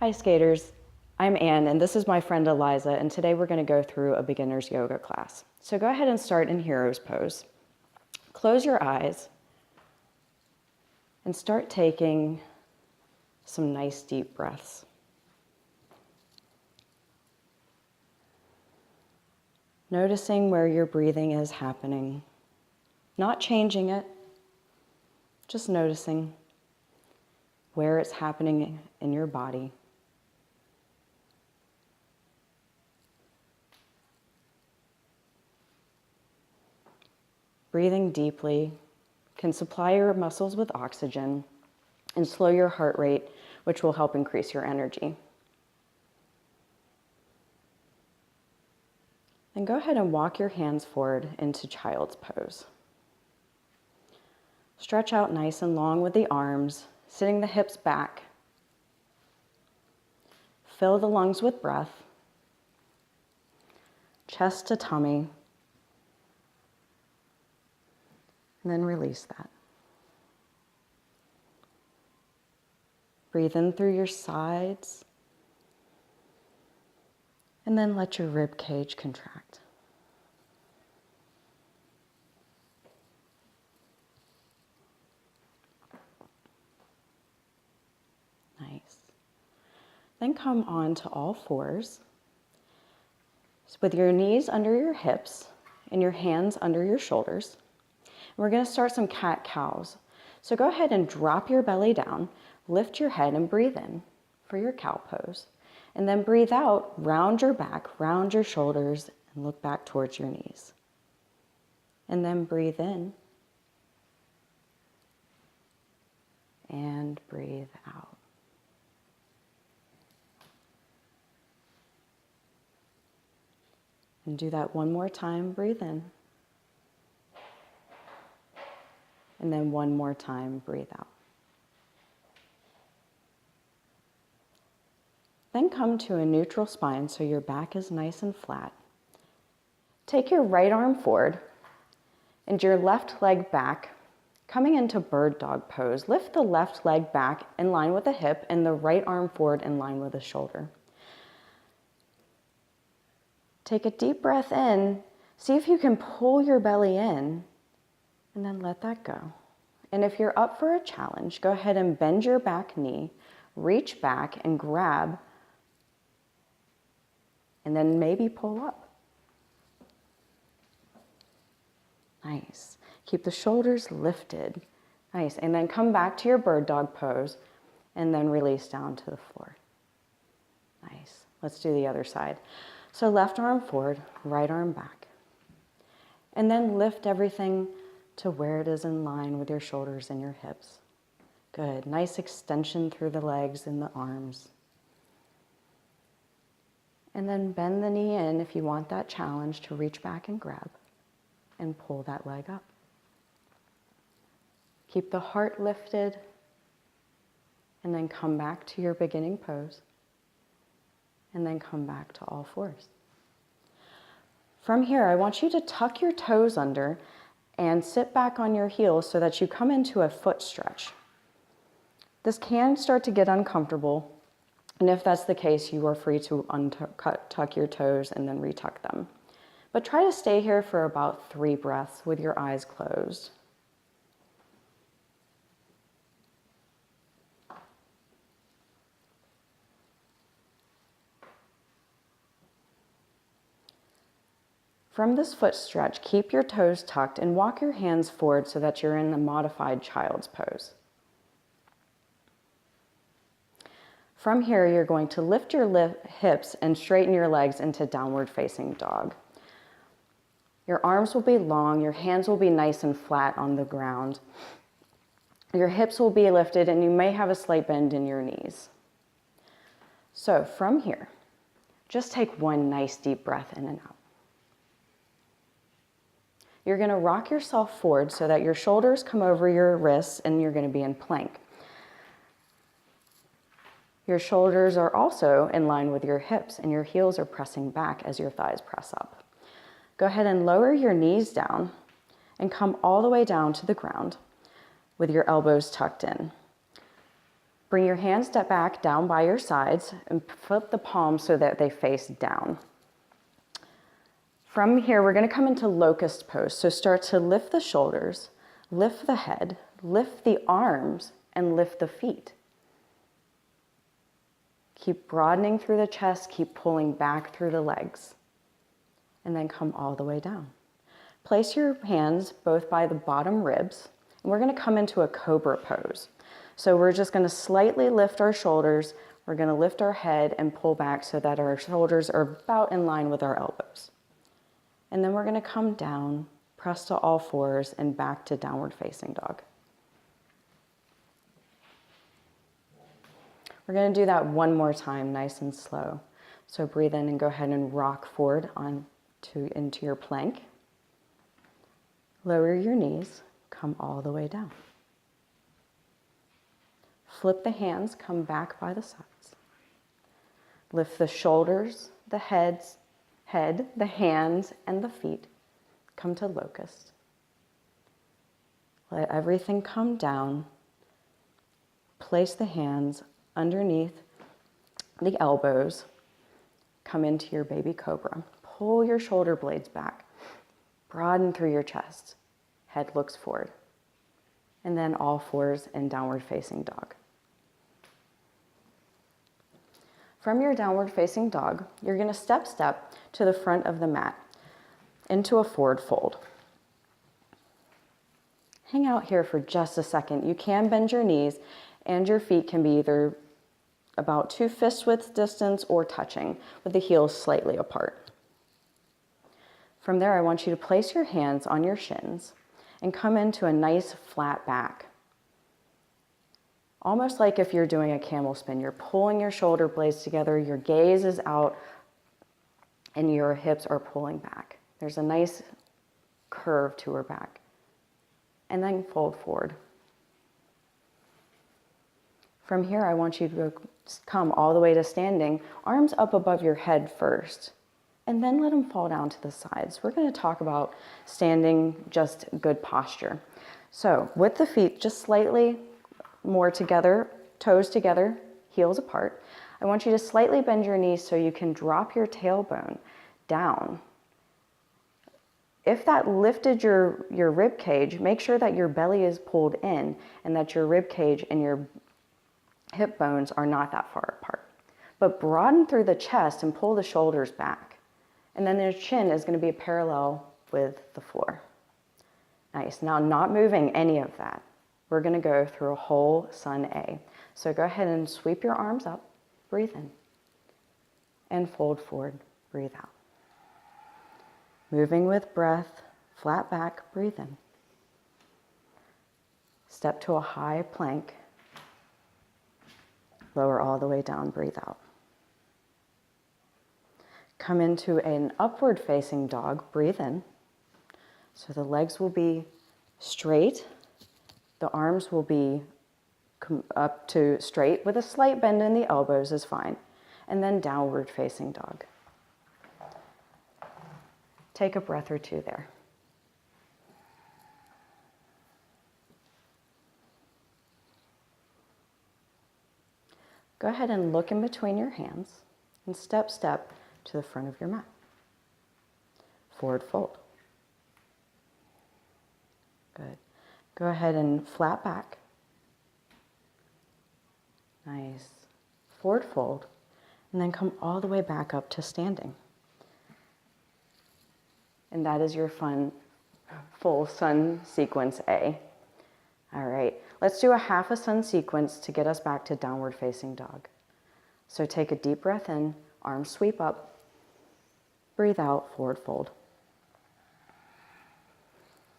Hi skaters, I'm Anne and this is my friend Eliza, and today we're going to go through a beginner's yoga class. So go ahead and start in hero's pose. Close your eyes and start taking some nice deep breaths. Noticing where your breathing is happening, not changing it, just noticing where it's happening in your body. Breathing deeply can supply your muscles with oxygen and slow your heart rate, which will help increase your energy. Then go ahead and walk your hands forward into child's pose. Stretch out nice and long with the arms, sitting the hips back. Fill the lungs with breath, chest to tummy, and then release that. Breathe in through your sides, and then let your rib cage contract. Nice. Then come on to all fours with your knees under your hips and your hands under your shoulders. We're going to start some cat-cows. So go ahead and drop your belly down, lift your head and breathe in for your cow pose. And then breathe out, round your back, round your shoulders, and look back towards your knees. And then breathe in and breathe out. And do that one more time, breathe in. And then one more time, breathe out. Then come to a neutral spine so your back is nice and flat. Take your right arm forward and your left leg back, coming into bird dog pose. Lift the left leg back in line with the hip and the right arm forward in line with the shoulder. Take a deep breath in. See if you can pull your belly in and then let that go. And if you're up for a challenge, go ahead and bend your back knee, reach back and grab, and then maybe pull up. Nice. Keep the shoulders lifted. Nice. And then come back to your bird dog pose and then release down to the floor. Nice. Let's do the other side. So left arm forward, right arm back. And then lift everything to where it is in line with your shoulders and your hips. Good. Nice extension through the legs and the arms. And then bend the knee in if you want that challenge to reach back and grab and pull that leg up. Keep the heart lifted and then come back to your beginning pose and then come back to all fours. From here, I want you to tuck your toes under and sit back on your heels so that you come into a foot stretch. This can start to get uncomfortable, and if that's the case, you are free to tuck your toes and then retuck them. But try to stay here for about 3 breaths with your eyes closed. From this foot stretch, keep your toes tucked and walk your hands forward so that you're in the modified child's pose. From here, you're going to lift your hips and straighten your legs into downward facing dog. Your arms will be long, your hands will be nice and flat on the ground. Your hips will be lifted and you may have a slight bend in your knees. So from here, just take one nice deep breath in and out. You're going to rock yourself forward so that your shoulders come over your wrists and you're going to be in plank. Your shoulders are also in line with your hips and your heels are pressing back as your thighs press up. Go ahead and lower your knees down and come all the way down to the ground with your elbows tucked in. Bring your hands back down by your sides and flip the palms so that they face down. From here, we're going to come into locust pose. So start to lift the shoulders, lift the head, lift the arms, and lift the feet. Keep broadening through the chest, keep pulling back through the legs, and then come all the way down. Place your hands both by the bottom ribs, and we're going to come into a cobra pose. So we're just going to slightly lift our shoulders, we're going to lift our head and pull back so that our shoulders are about in line with our elbows. And then we're going to come down, press to all fours, and back to downward facing dog. We're going to do that one more time, nice and slow. So breathe in and go ahead and rock forward into your plank. Lower your knees, come all the way down. Flip the hands, come back by the sides. Lift the shoulders, the head, the hands, and the feet. Come to locust. Let everything come down. Place the hands underneath the elbows. Come into your baby cobra. Pull your shoulder blades back. Broaden through your chest. Head looks forward. And then all fours in downward facing dog. From your downward facing dog, you're going to step to the front of the mat into a forward fold. Hang out here for just a second. You can bend your knees and your feet can be either about 2 fist width distance or touching with the heels slightly apart. From there, I want you to place your hands on your shins and come into a nice flat back. Almost like if you're doing a camel spin, you're pulling your shoulder blades together, your gaze is out, and your hips are pulling back. There's a nice curve to her back. And then fold forward. From here, I want you to come all the way to standing, arms up above your head first, and then let them fall down to the sides. We're going to talk about standing, just good posture. So with the feet just slightly more together, toes together, heels apart, I want you to slightly bend your knees so you can drop your tailbone down. If that lifted your rib cage, make sure that your belly is pulled in and that your rib cage and your hip bones are not that far apart. But broaden through the chest and pull the shoulders back. And then their chin is going to be parallel with the floor. Nice. Now, not moving any of that. We're going to go through a whole sun A. So go ahead and sweep your arms up, breathe in, and fold forward, breathe out. Moving with breath, flat back, breathe in. Step to a high plank, lower all the way down, breathe out. Come into an upward facing dog, breathe in. So the legs will be straight. The arms will be up to straight with a slight bend in the elbows is fine. And then downward facing dog. Take a breath or two there. Go ahead and look in between your hands and step to the front of your mat. Forward fold. Good. Go ahead and flat back. Nice. Forward fold. And then come all the way back up to standing. And that is your fun, full sun sequence A. All right. Let's do a half a sun sequence to get us back to downward facing dog. So take a deep breath in, arms sweep up, breathe out, forward fold.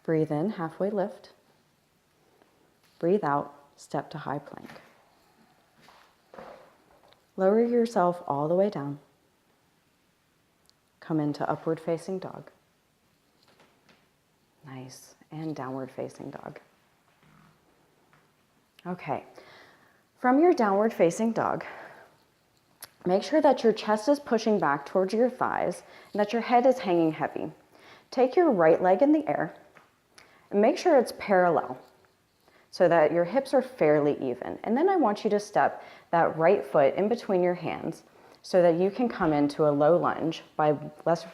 Breathe in, halfway lift. Breathe out, step to high plank. Lower yourself all the way down. Come into upward facing dog. Nice, and downward facing dog. Okay, from your downward facing dog, make sure that your chest is pushing back towards your thighs and that your head is hanging heavy. Take your right leg in the air and make sure it's parallel. so that your hips are fairly even. And then I want you to step that right foot in between your hands so that you can come into a low lunge by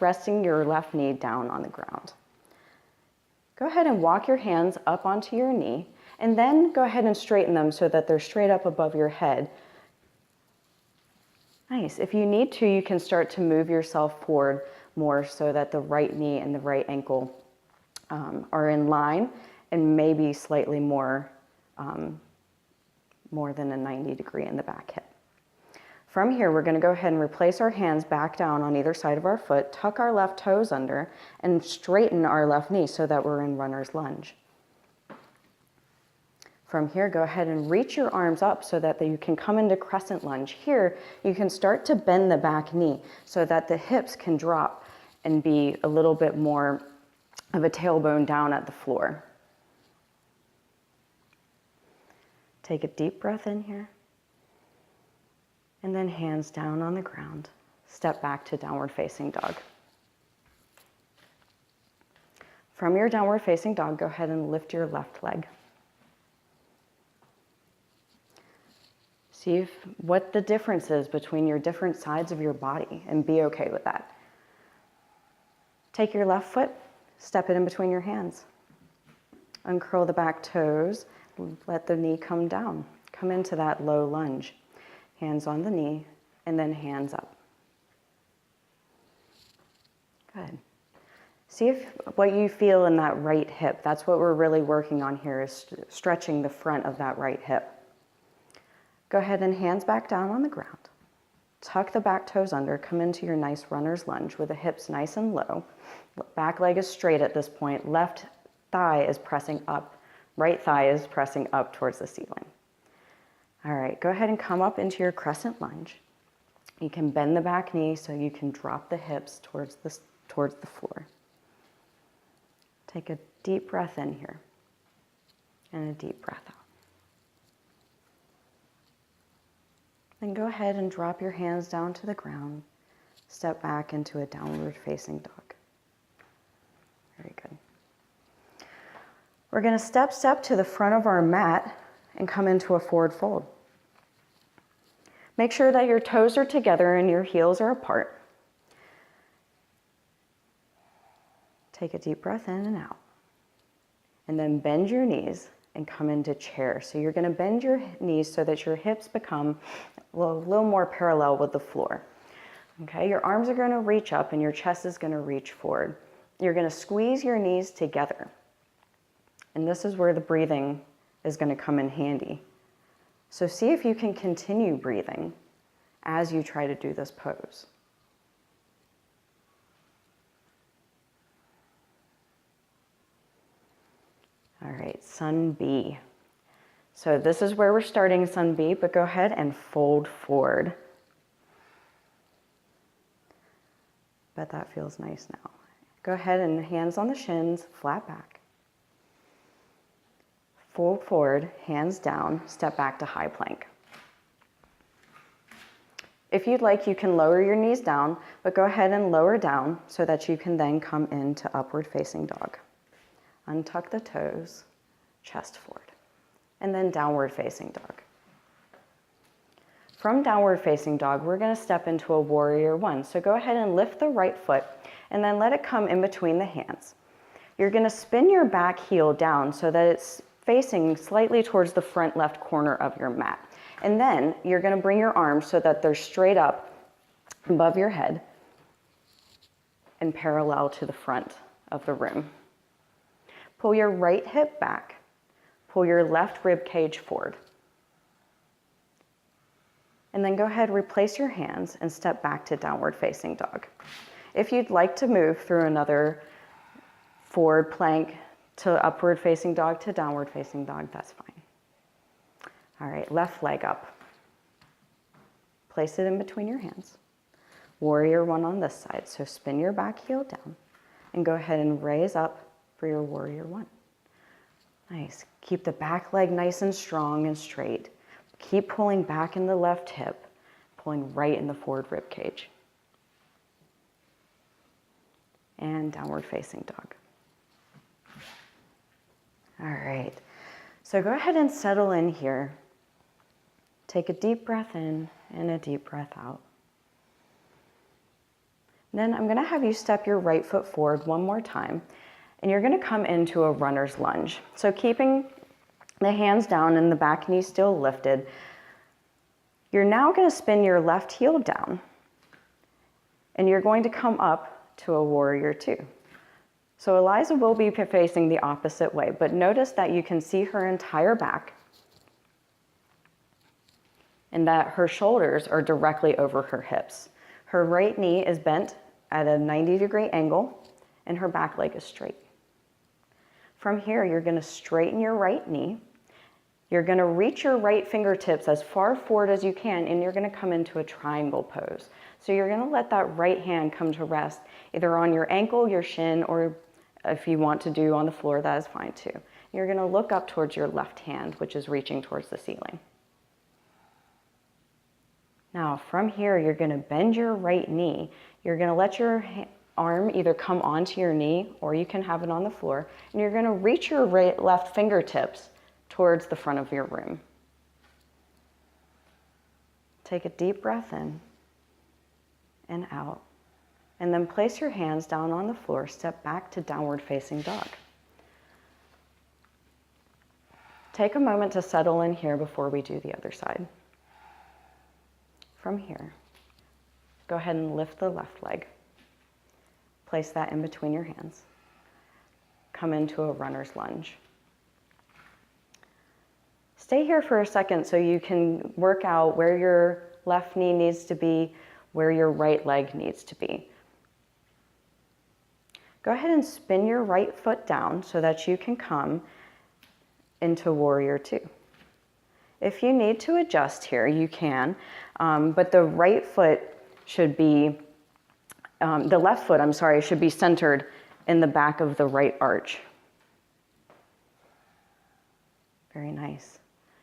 resting your left knee down on the ground. Go ahead and walk your hands up onto your knee, and then go ahead and straighten them so that they're straight up above your head. Nice. If you need to, you can start to move yourself forward more so that the right knee and the right ankle are in line, and maybe slightly more than a 90 degree in the back hip. From here, we're going to go ahead and replace our hands back down on either side of our foot, tuck our left toes under, and straighten our left knee so that we're in runner's lunge. From here, go ahead and reach your arms up so that you can come into crescent lunge. Here, you can start to bend the back knee so that the hips can drop and be a little bit more of a tailbone down at the floor. Take a deep breath in here. And then hands down on the ground. Step back to downward facing dog. From your downward facing dog, go ahead and lift your left leg. See what the difference is between your different sides of your body, and be okay with that. Take your left foot, step it in between your hands. Uncurl the back toes, let the knee come down. Come into that low lunge. Hands on the knee, and then hands up. Good. See if what you feel in that right hip. That's what we're really working on here, is stretching the front of that right hip. Go ahead and hands back down on the ground. Tuck the back toes under, come into your nice runner's lunge with the hips nice and low. Back leg is straight at this point. Left thigh is pressing up. Right thigh is pressing up towards the ceiling. All right, go ahead and come up into your crescent lunge. You can bend the back knee so you can drop the hips towards the floor. Take a deep breath in here and a deep breath out. Then go ahead and drop your hands down to the ground. Step back into a downward facing dog. Very good. We're going to step to the front of our mat and come into a forward fold. Make sure that your toes are together and your heels are apart. Take a deep breath in and out. And then bend your knees and come into chair. So you're going to bend your knees so that your hips become a little more parallel with the floor. Okay, your arms are going to reach up and your chest is going to reach forward. You're going to squeeze your knees together. And this is where the breathing is going to come in handy. So see if you can continue breathing as you try to do this pose. All right, Sun B. So this is where we're starting Sun B, but go ahead and fold forward. Bet that feels nice now. Go ahead and hands on the shins, flat back. Fold forward, hands down, step back to high plank. If you'd like, you can lower your knees down, but go ahead and lower down so that you can then come into upward facing dog. Untuck the toes, chest forward, and then downward facing dog. From downward facing dog, we're going to step into a warrior one. So go ahead and lift the right foot and then let it come in between the hands. You're going to spin your back heel down so that it's facing slightly towards the front left corner of your mat. And then you're going to bring your arms so that they're straight up above your head and parallel to the front of the room. Pull your right hip back. Pull your left rib cage forward. And then go ahead, replace your hands and step back to downward facing dog. If you'd like to move through another forward plank to upward facing dog to downward facing dog, that's fine. All right, left leg up. Place it in between your hands. Warrior one on this side. So spin your back heel down and go ahead and raise up for your warrior one. Nice. Keep the back leg nice and strong and straight. Keep pulling back in the left hip, pulling right in the forward rib cage. And downward facing dog. All right. So go ahead and settle in here. Take a deep breath in and a deep breath out. Then I'm going to have you step your right foot forward one more time, and you're going to come into a runner's lunge. So keeping the hands down and the back knee still lifted, you're now going to spin your left heel down, and you're going to come up to a warrior two. So Eliza will be facing the opposite way, but notice that you can see her entire back and that her shoulders are directly over her hips. Her right knee is bent at a 90-degree angle, and her back leg is straight. From here, you're going to straighten your right knee. You're going to reach your right fingertips as far forward as you can, and you're going to come into a triangle pose. So you're going to let that right hand come to rest either on your ankle, your shin, or if you want to do on the floor, that is fine too. You're going to look up towards your left hand, which is reaching towards the ceiling. Now, from here, you're going to bend your right knee. You're going to let your arm either come onto your knee, or you can have it on the floor, and you're going to reach your left fingertips towards the front of your room. Take a deep breath in and out, and then place your hands down on the floor. Step back to downward facing dog. Take a moment to settle in here before we do the other side. From here, go ahead and lift the left leg. Place that in between your hands. Come into a runner's lunge. Stay here for a second so you can work out where your left knee needs to be, where your right leg needs to be. Go ahead and spin your right foot down so that you can come into warrior two. If you need to adjust here, you can, but the right foot should be, the left foot, I'm sorry, should be centered in the back of the right arch. Very nice.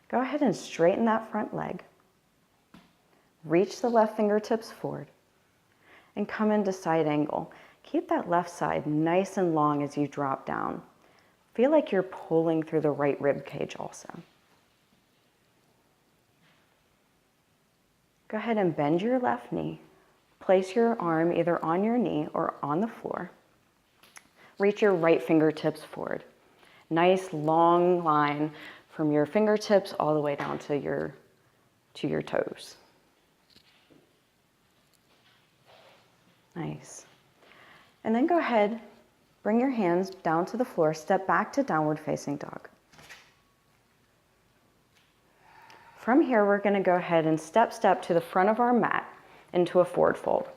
Go ahead and straighten that front leg. Reach the left fingertips forward and come into side angle. Keep that left side nice and long as you drop down. Feel like you're pulling through the right rib cage also. Go ahead and bend your left knee. Place your arm either on your knee or on the floor. Reach your right fingertips forward. Nice long line from your fingertips all the way down to your toes. Nice. And then go ahead, bring your hands down to the floor, step back to downward facing dog. From here, we're going to go ahead and step to the front of our mat into a forward fold.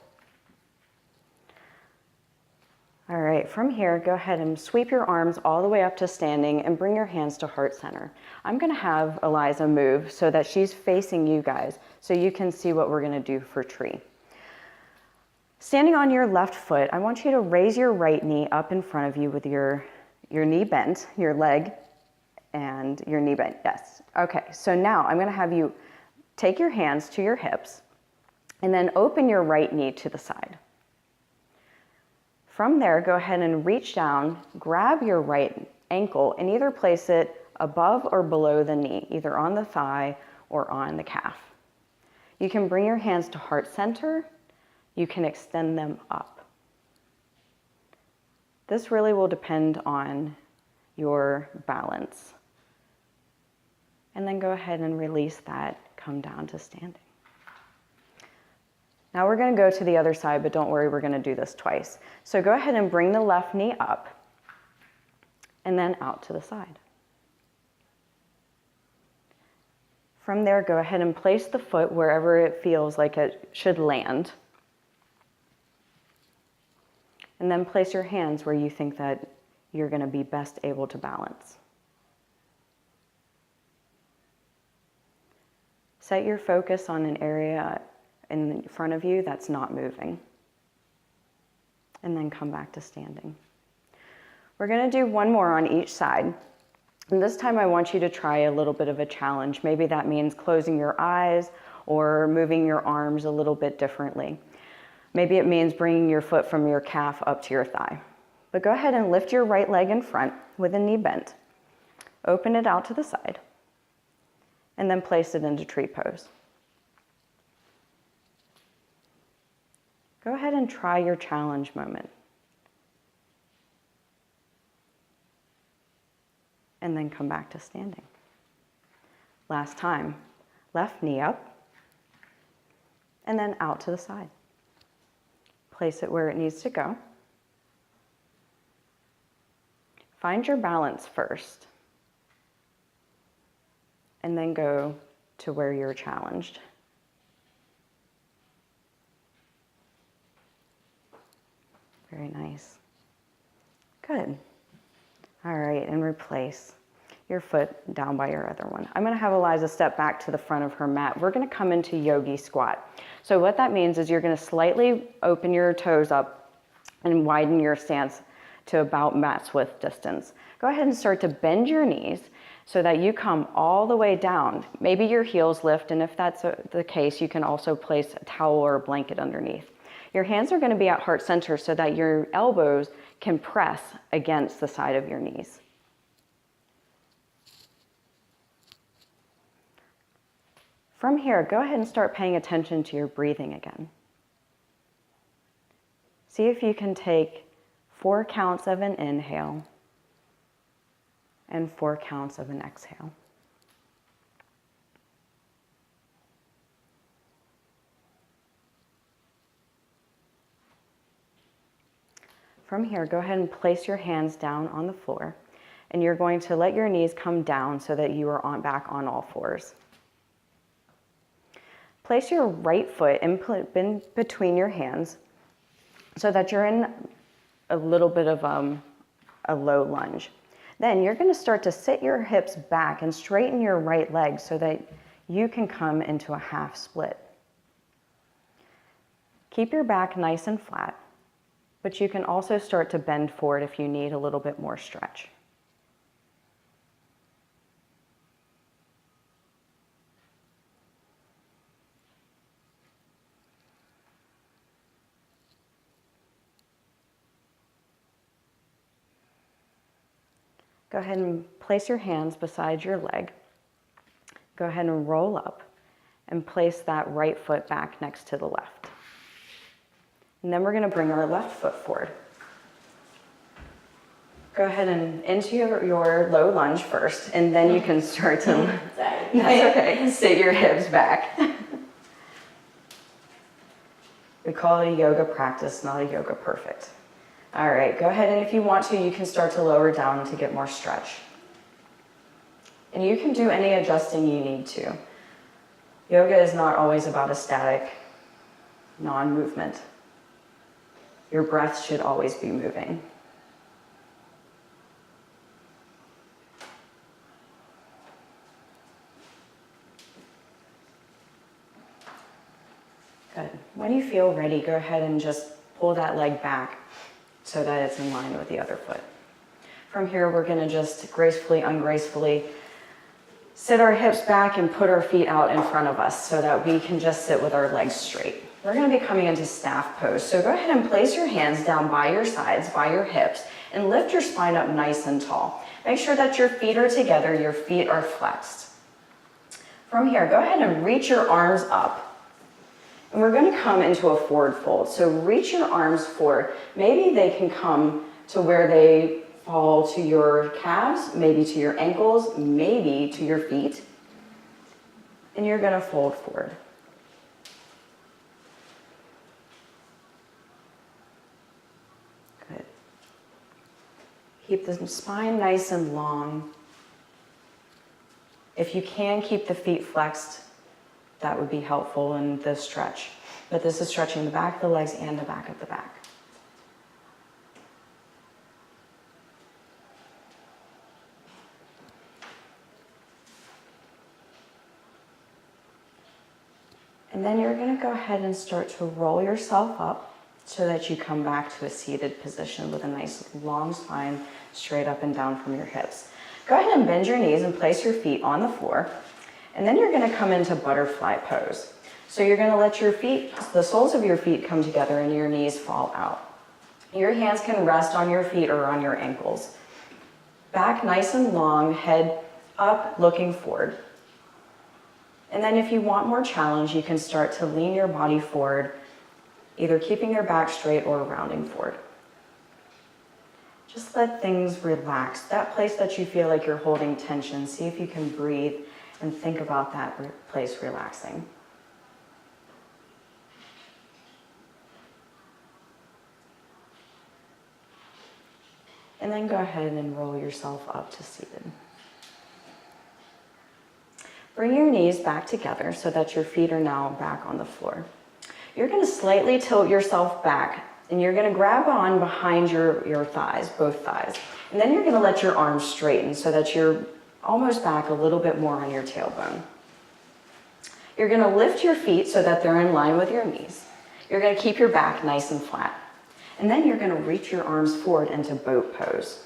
All right, from here, go ahead and sweep your arms all the way up to standing and bring your hands to heart center. I'm going to have Eliza move so that she's facing you guys so you can see what we're going to do for tree. Standing on your left foot, I want you to raise your right knee up in front of you with your knee bent, your leg and your knee bent, yes. Okay, so now I'm gonna have you take your hands to your hips and then open your right knee to the side. From there, go ahead and reach down, grab your right ankle and either place it above or below the knee, either on the thigh or on the calf. You can bring your hands to heart center. You can extend them up. This really will depend on your balance. And then go ahead and release that, come down to standing. Now we're going to go to the other side, but don't worry, we're going to do this twice. So go ahead and bring the left knee up and then out to the side. From there, go ahead and place the foot wherever it feels like it should land. And then place your hands where you think that you're going to be best able to balance. Set your focus on an area in front of you that's not moving. And then come back to standing. We're going to do one more on each side. And this time I want you to try a little bit of a challenge. Maybe that means closing your eyes or moving your arms a little bit differently. Maybe it means bringing your foot from your calf up to your thigh. But go ahead and lift your right leg in front with a knee bent. Open it out to the side, and then place it into tree pose. Go ahead and try your challenge moment. And then come back to standing. Last time, left knee up, and then out to the side. Place it where it needs to go. Find your balance first, and then go to where you're challenged. Very nice. Good. All right, and replace your foot down by your other one. I'm gonna have Eliza step back to the front of her mat. We're gonna come into yogi squat. So what that means is you're gonna slightly open your toes up and widen your stance to about mat's width distance. Go ahead and start to bend your knees so that you come all the way down. Maybe your heels lift, and if that's the case, you can also place a towel or a blanket underneath. Your hands are gonna be at heart center so that your elbows can press against the side of your knees. From here, go ahead and start paying attention to your breathing again. See if you can take 4 counts of an inhale and 4 counts of an exhale. From here, go ahead and place your hands down on the floor, and you're going to let your knees come down so that you are back on all fours. Place your right foot in between your hands so that you're in a little bit of a low lunge. Then you're going to start to sit your hips back and straighten your right leg so that you can come into a half split. Keep your back nice and flat, but you can also start to bend forward if you need a little bit more stretch. Go ahead and place your hands beside your leg. Go ahead and roll up and place that right foot back next to the left. And then we're going to bring our left foot forward. Go ahead and into your low lunge first, and then you can start to, that's okay, sit your hips back. We call it a yoga practice, not a yoga perfect. All right, go ahead, and if you want to, you can start to lower down to get more stretch. And you can do any adjusting you need to. Yoga is not always about a static, non-movement. Your breath should always be moving. Good. When you feel ready, go ahead and just pull that leg back so that it's in line with the other foot. From here, we're going to just gracefully, ungracefully sit our hips back and put our feet out in front of us so that we can just sit with our legs straight. We're going to be coming into staff pose. So go ahead and place your hands down by your sides, by your hips, and lift your spine up nice and tall. Make sure that your feet are together, your feet are flexed. From here, go ahead and reach your arms up. And we're going to come into a forward fold. So reach your arms forward. Maybe they can come to where they fall to your calves, maybe to your ankles, maybe to your feet. And you're going to fold forward. Good. Keep the spine nice and long. If you can keep the feet flexed, that would be helpful in the stretch. But this is stretching the back of the legs and the back of the back. And then you're going to go ahead and start to roll yourself up so that you come back to a seated position with a nice long spine straight up and down from your hips. Go ahead and bend your knees and place your feet on the floor. And then you're going to come into butterfly pose. So you're going to let your feet, the soles of your feet come together and your knees fall out. Your hands can rest on your feet or on your ankles. Back nice and long, head up, looking forward. And then if you want more challenge, you can start to lean your body forward, either keeping your back straight or rounding forward. Just let things relax. That place that you feel like you're holding tension, see if you can breathe and think about that place relaxing. And then go ahead and roll yourself up to seated. Bring your knees back together so that your feet are now back on the floor. You're going to slightly tilt yourself back, and you're going to grab on behind your thighs, both thighs. And then you're going to let your arms straighten so that you're almost back a little bit more on your tailbone. You're going to lift your feet so that they're in line with your knees. You're going to keep your back nice and flat. And then you're going to reach your arms forward into boat pose.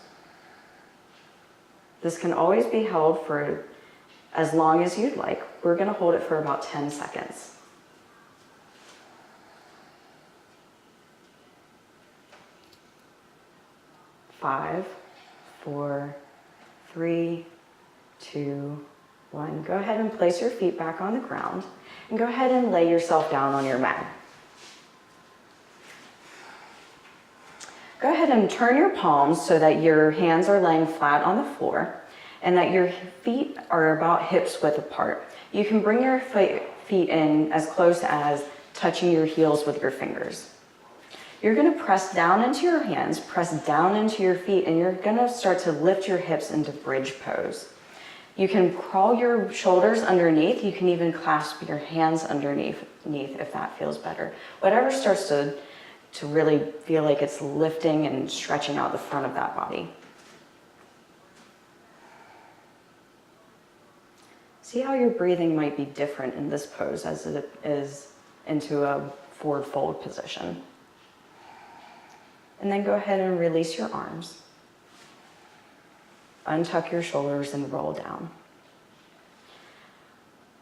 This can always be held for as long as you'd like. We're going to hold it for about 10 seconds. 5, 4, 3, 2, 1. Go ahead and place your feet back on the ground and go ahead and lay yourself down on your mat. Go ahead and turn your palms so that your hands are laying flat on the floor and that your feet are about hips width apart. You can bring your feet in as close as touching your heels with your fingers. You're going to press down into your hands, press down into your feet, and you're going to start to lift your hips into bridge pose. You can crawl your shoulders underneath. You can even clasp your hands underneath if that feels better. Whatever starts to really feel like it's lifting and stretching out the front of that body. See how your breathing might be different in this pose as it is into a forward fold position. And then go ahead and release your arms. Untuck your shoulders and roll down.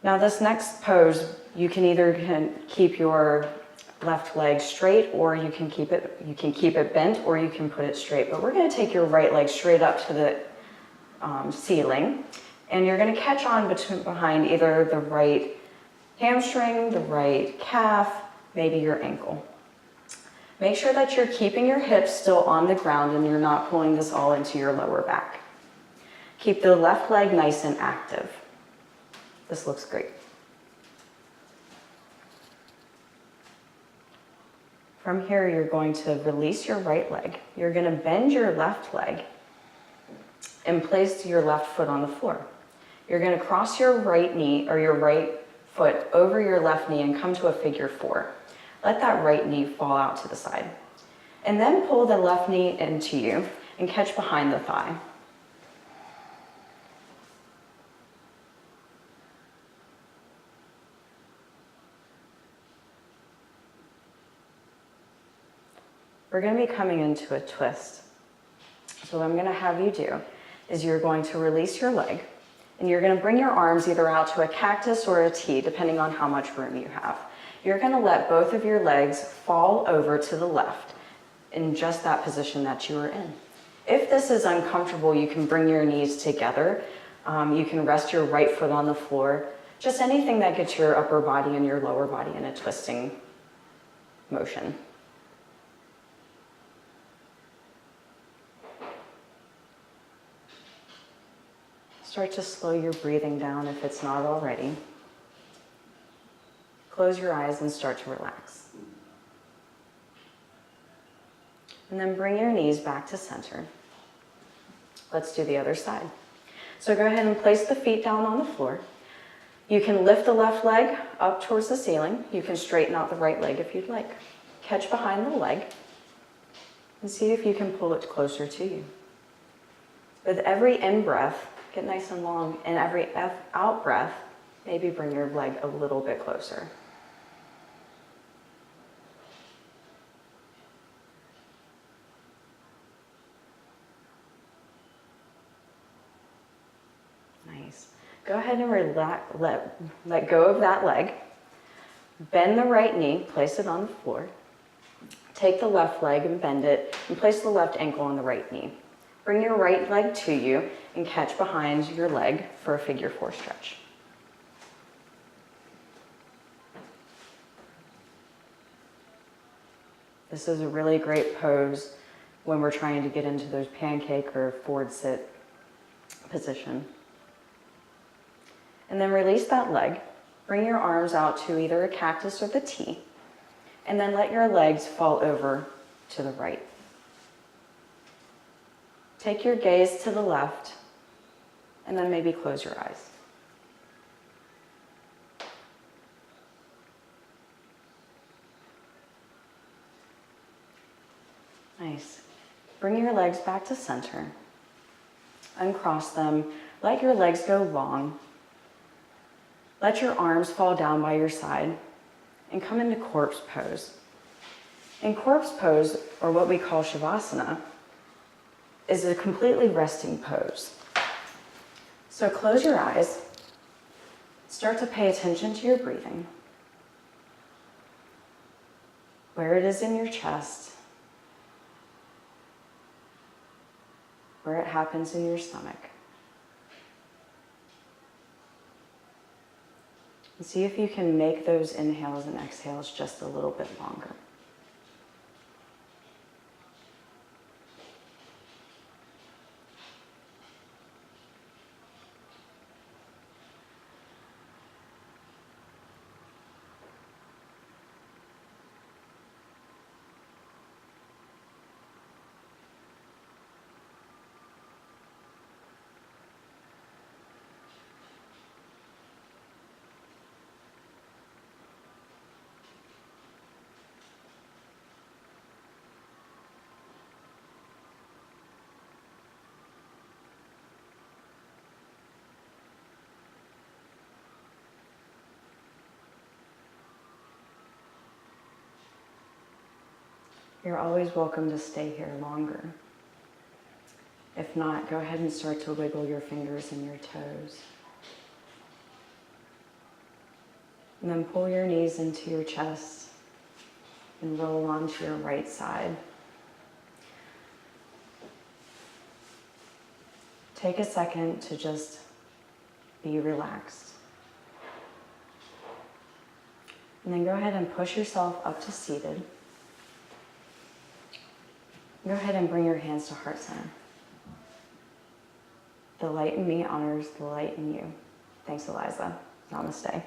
Now this next pose, you can either keep your left leg straight, or you can keep it bent, or you can put it straight. But we're going to take your right leg straight up to the ceiling, and you're going to catch on behind either the right hamstring, the right calf, maybe your ankle. Make sure that you're keeping your hips still on the ground and you're not pulling this all into your lower back. Keep the left leg nice and active. This looks great. From here, you're going to release your right leg. You're going to bend your left leg and place your left foot on the floor. You're going to cross your right knee or your right foot over your left knee and come to a figure 4. Let that right knee fall out to the side. And then pull the left knee into you and catch behind the thigh. We're going to be coming into a twist. So what I'm going to have you do is you're going to release your leg and you're going to bring your arms either out to a cactus or a T, depending on how much room you have. You're going to let both of your legs fall over to the left in just that position that you were in. If this is uncomfortable, you can bring your knees together. You can rest your right foot on the floor. Just anything that gets your upper body and your lower body in a twisting motion. Start to slow your breathing down if it's not already. Close your eyes and start to relax. And then bring your knees back to center. Let's do the other side. So go ahead and place the feet down on the floor. You can lift the left leg up towards the ceiling. You can straighten out the right leg if you'd like. Catch behind the leg and see if you can pull it closer to you. With every in-breath, get nice and long, and every out-breath, maybe bring your leg a little bit closer. Nice. Go ahead and let go of that leg. Bend the right knee, place it on the floor. Take the left leg and bend it, and place the left ankle on the right knee. Bring your right leg to you and catch behind your leg for a figure 4 stretch. This is a really great pose when we're trying to get into those pancake or forward sit position. And then release that leg. Bring your arms out to either a cactus or the T, and then let your legs fall over to the right. Take your gaze to the left, and then maybe close your eyes. Nice. Bring your legs back to center. Uncross them. Let your legs go long. Let your arms fall down by your side and come into corpse pose. In corpse pose, or what we call Shavasana, is a completely resting pose. So close your eyes. Start to pay attention to your breathing. Where it is in your chest. Where it happens in your stomach. And see if you can make those inhales and exhales just a little bit longer. You're always welcome to stay here longer. If not, go ahead and start to wiggle your fingers and your toes. And then pull your knees into your chest and roll onto your right side. Take a second to just be relaxed. And then go ahead and push yourself up to seated. Go ahead and bring your hands to heart center. The light in me honors the light in you. Thanks, Eliza. Namaste.